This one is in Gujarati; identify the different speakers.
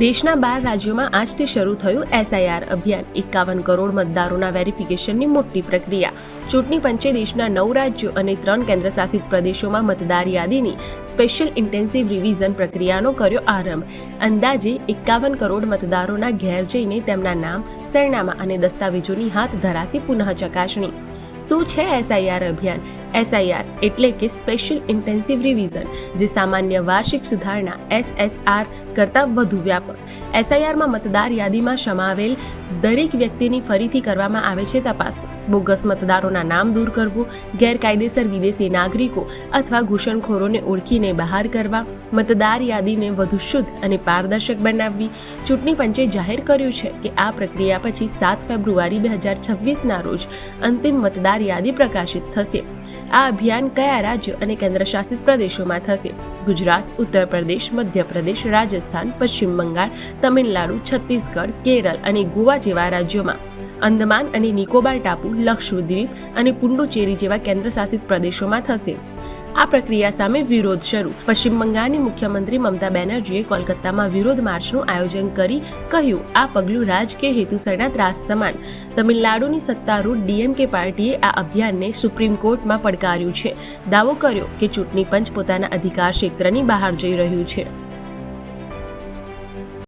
Speaker 1: દેશના 12 રાજ્યોમાં આજથી શરૂ થયું એસઆઈઆર અભિયાન. 51 કરોડ મતદારોના વેરિફિકેશનની મોટી પ્રક્રિયા. ચૂંટણી પંચે દેશના 9 રાજ્યો અને 3 કેન્દ્રશાસિત પ્રદેશોમાં મતદાર યાદીની સ્પેશિયલ ઇન્ટેન્સિવ રિવિઝન પ્રક્રિયાનો કર્યો આરંભ. અંદાજે 51 કરોડ મતદારોના ઘેર જઈને તેમના નામ, સરનામા અને દસ્તાવેજોની હાથ ધરાશી પુનઃ ચકાસણી. શું છે એસઆઈઆર અભિયાન? એસઆઈઆર એટલે કે સ્પેશિયલ ઇન્ટેન્સિવ રિવિઝન, જે સામાન્ય વાર્ષિક સુધારણા એસએસઆર કરતાં વધુ વ્યાપક. એસઆઈઆરમાં મતદાર યાદીમાં સમાવેલ દરેક વ્યક્તિની ફરીથી કરવામાં આવે છે તપાસ. બોગસ મતદારોના નામ દૂર કરવું, ગેરકાયદેસર વિદેશી નાગરિકો અથવા ઘૂસણખોરોને ઓળખીને બહાર કરવા, મતદાર યાદીને વધુ શુદ્ધ અને પારદર્શક બનાવવી. ચૂંટણી પંચે જાહેર કર્યું છે કે આ પ્રક્રિયા પછી 7 ફેબ્રુઆરી 2026ના રોજ અંતિમ મતદાર યાદી પ્રકાશિત થશે. આ અભિયાન કયા રાજ્યો અને કેન્દ્રશાસિત પ્રદેશોમાં થશે? ગુજરાત, ઉત્તર પ્રદેશ, મધ્યપ્રદેશ, રાજસ્થાન, પશ્ચિમ બંગાળ, તમિલનાડુ, છત્તીસગઢ, કેરળ અને ગોવા જેવા રાજ્યોમાં. અંદમાન અને નિકોબાર ટાપુ, લક્ષદ્વીપ અને પુડુચેરી જેવા કેન્દ્રશાસિત પ્રદેશોમાં થશે. આ પ્રક્રિયા સામે વિરોધ શરૂ. પશ્ચિમ બંગાળની મુખ્યમંત્રી મમતા બેનર્જીએ કોલકાતામાં વિરોધ માર્ચનું આયોજન કરી કહ્યું, આ પગલું રાજકીય હેતુસરના ત્રાસ સમાન. તમિલનાડુની સત્તારૂઢ ડીએમકે પાર્ટીએ આ અભિયાનને સુપ્રીમ કોર્ટમાં પડકાર્યું છે. દાવો કર્યો કે ચૂંટણી પંચ પોતાના અધિકાર ક્ષેત્રની બહાર જઈ રહ્યું છે.